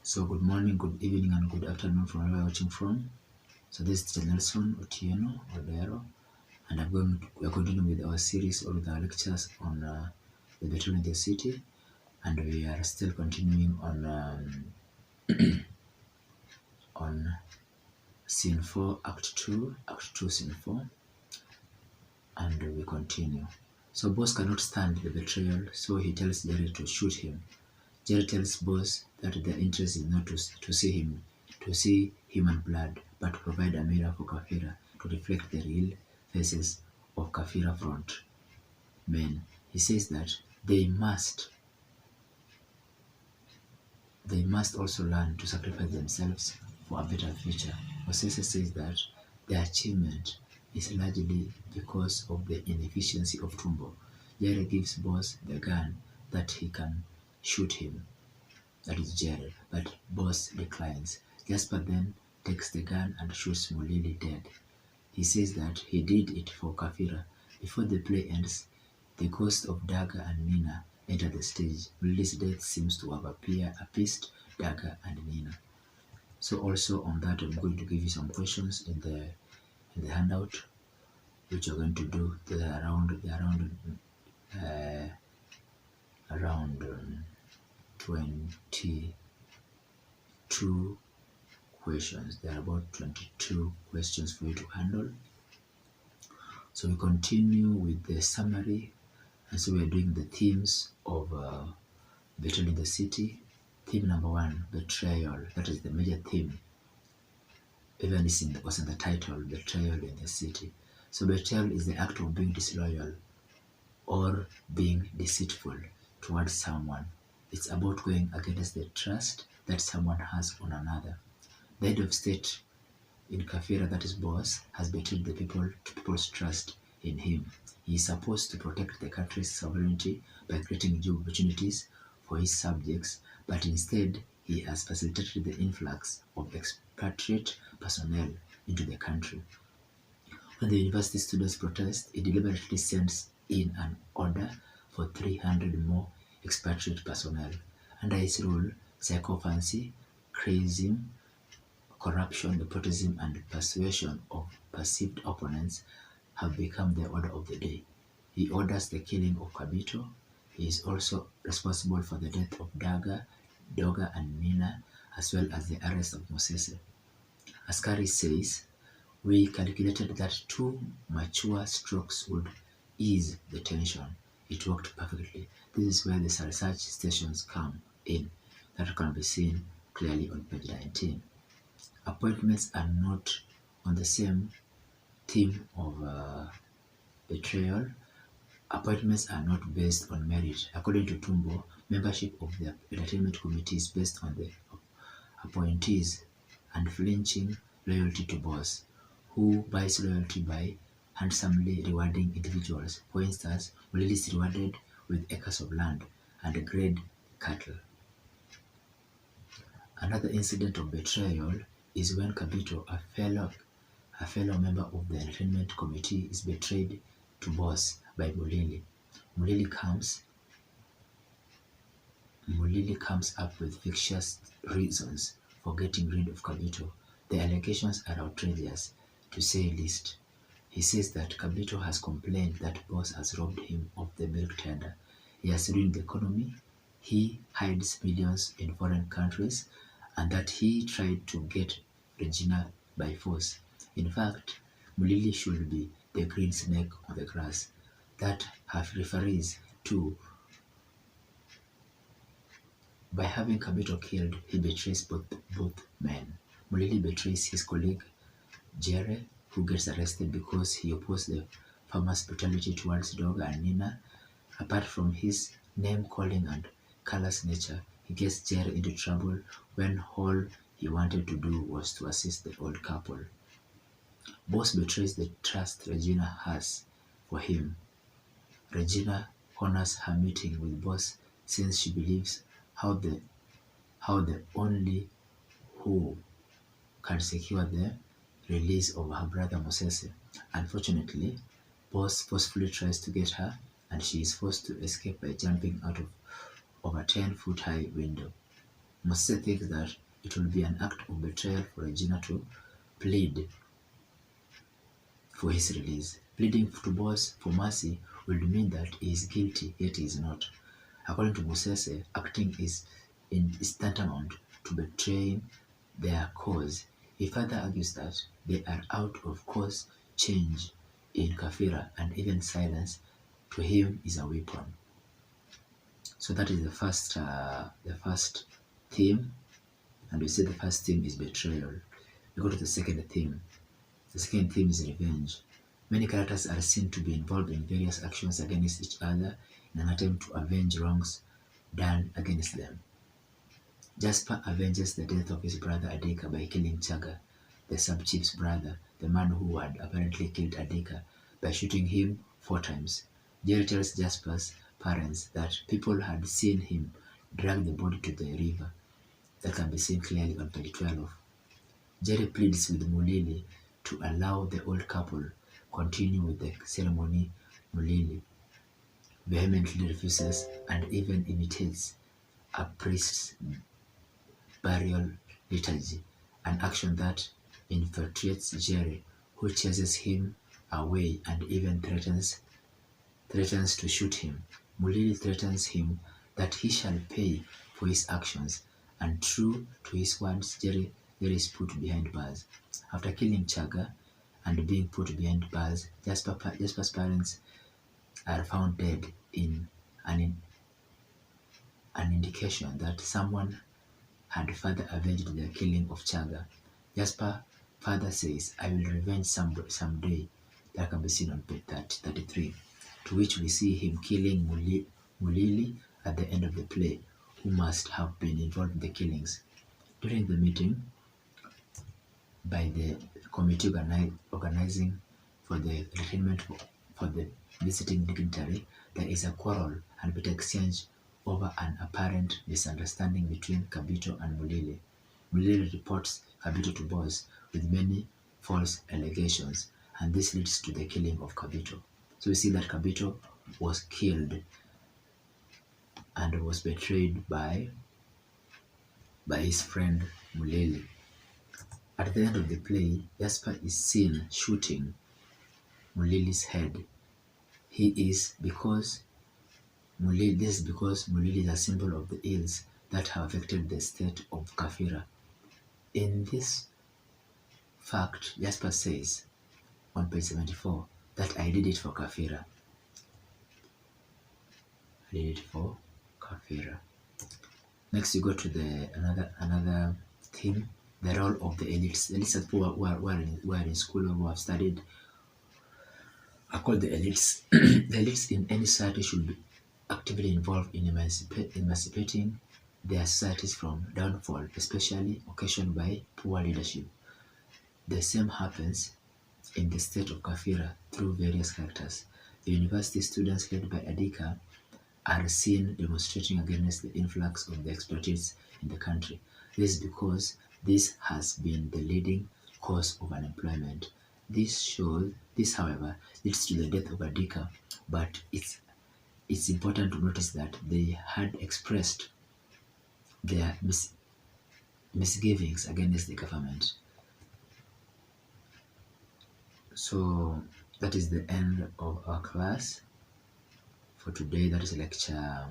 So good morning, good evening, and good afternoon from wherever you're watching from. So this is Nelson Otieno Odero, and we're continuing with our series or with our lectures on the Betrayal in the City, and we are still continuing on Scene 4, Act 2, Scene 4, and we continue. So Boss cannot stand the betrayal, so he tells Jerry to shoot him. Jerry tells Boss that their interest is not to see human blood, but to provide a mirror for Kafira to reflect the real faces of Kafira front men. He says that they must also learn to sacrifice themselves for a better future. Osese says that the achievement is largely because of the inefficiency of Tumbo. Jerry gives Boss the gun that he can shoot him. That is Jared, but Boss declines. Jasper then takes the gun and shoots Mulili dead. He says that he did it for Kafira. Before the play ends, the ghosts of Daga and Nina enter the stage. Mulili's death seems to have appeased Daga and Nina. So also on that, I'm going to give you some questions in the handout, which you're going to do. They're around 22 questions. There are about 22 questions for you to handle. So we continue with the summary, and so we are doing the themes of Betrayal in the City. Theme number 1, betrayal. That is the major theme. Even it was in the title, Betrayal in the City. So betrayal is the act of being disloyal or being deceitful towards someone. It's about going against the trust that someone has on another. The head of state in Kafira, that is Boss, has betrayed the people's trust in him. He is supposed to protect the country's sovereignty by creating job opportunities for his subjects, but instead he has facilitated the influx of expatriate personnel into the country. When the university students protest, he deliberately sends in an order for 300 more expatriate personnel. Under his rule, sycophancy, crazism, corruption, nepotism, and persuasion of perceived opponents have become the order of the day. He orders the killing of Kabito. He is also responsible for the death of Daga, Doga, and Nina, as well as the arrest of Mosese. Askari says, "We calculated that 2 mature strokes would ease the tension. It worked perfectly." This is where the research stations come in. That can be seen clearly on page 19. Appointments are not on the same theme of betrayal. Appointments are not based on merit. According to Tumbo, membership of the entertainment committee is based on the appointees' unflinching loyalty to Boss, who buys loyalty by handsomely rewarding individuals. For instance, Mulili is rewarded with acres of land and grade cattle. Another incident of betrayal is when Kabito, a fellow member of the entertainment committee, is betrayed to Boss by Mulili. Mulili comes up with fictitious reasons for getting rid of Kabito. The allegations are outrageous, to say least. He says that Kabito has complained that Boss has robbed him of the milk tender. He has ruined the economy. He hides millions in foreign countries, and that he tried to get Regina by force. In fact, Mulili should be the green snake on the grass. That half referees to. By having Kabito killed, he betrays both men. Mulili betrays his colleague Jere, who gets arrested because he opposed the farmer's brutality towards Doga and Nina. Apart from his name-calling and callous nature, he gets Jere into trouble when all he wanted to do was to assist the old couple. Boss betrays the trust Regina has for him. Regina honors her meeting with Boss since she believes how the only who can secure the release of her brother Mosese. Unfortunately, Boss forcefully tries to get her, and she is forced to escape by jumping out of a 10-foot high window. Moses thinks that it will be an act of betrayal for Regina to plead for his release. Pleading to boss for mercy would mean that he is guilty, yet he is not. According to Musese, acting is tantamount to betraying their cause. He further argues that they are out of course change in Kafira, and even silence to him is a weapon. So that is the first theme, and we say the first theme is betrayal. We go to the second theme. The second theme is revenge. Many characters are seen to be involved in various actions against each other in an attempt to avenge wrongs done against them. Jasper avenges the death of his brother Adika by killing Chaga, the sub-chief's brother, the man who had apparently killed Adika, by shooting him 4 times. Jerry tells Jasper's parents that people had seen him drag the body to the river. That can be seen clearly on page 12. Jerry pleads with Mulili to allow the old couple continue with the ceremony. Mulili vehemently refuses and even imitates a priest's burial liturgy, an action that infuriates Jerry, who chases him away and even threatens to shoot him. Mulili threatens him that he shall pay for his actions, and true to his words, Jerry is put behind bars. After killing Chaga and being put behind bars, Jasper's parents are found dead in an indication that someone had further avenged the killing of Chaga. Jasper further says, I will revenge someday. That can be seen on page 33, to which we see him killing Mulili at the end of the play, who must have been involved in the killings. During the meeting by the committee organizing for the entertainment for the visiting dignitary, there is a quarrel and bitter exchange over an apparent misunderstanding between Kabito and Mulili. Mulili reports Kabito to boss with many false allegations, and this leads to the killing of Kabito. So we see that Kabito was killed and was betrayed by his friend Mulili. At the end of the play, Jasper is seen shooting Mulili's head. This is because Mulili is a symbol of the ills that have affected the state of Kafira. In this fact, Jasper says on page 74 that I did it for Kafira. I did it for Kafira. Next, you go to another theme, the role of the elites. The elites who are in school or who have studied are called the elites. The elites in any society should be actively involved in emancipating their societies from downfall, especially occasioned by poor leadership. The same happens in the state of Kafira through various characters. The university students led by Adika are seen demonstrating against the influx of the expatriates in the country. This is because this has been the leading cause of unemployment. This, however, leads to the death of Adika, but it's important to notice that they had expressed their misgivings against the government. So that is the end of our class for today. That is lecture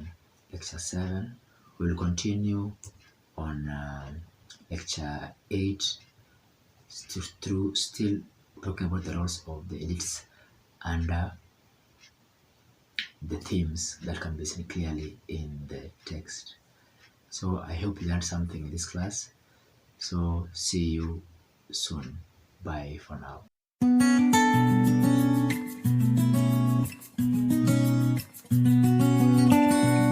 7. We will continue on lecture 8 through still talking about the roles of the elites and the themes that can be seen clearly in the text. So I hope you learned something in this class. So see you soon. Bye for now.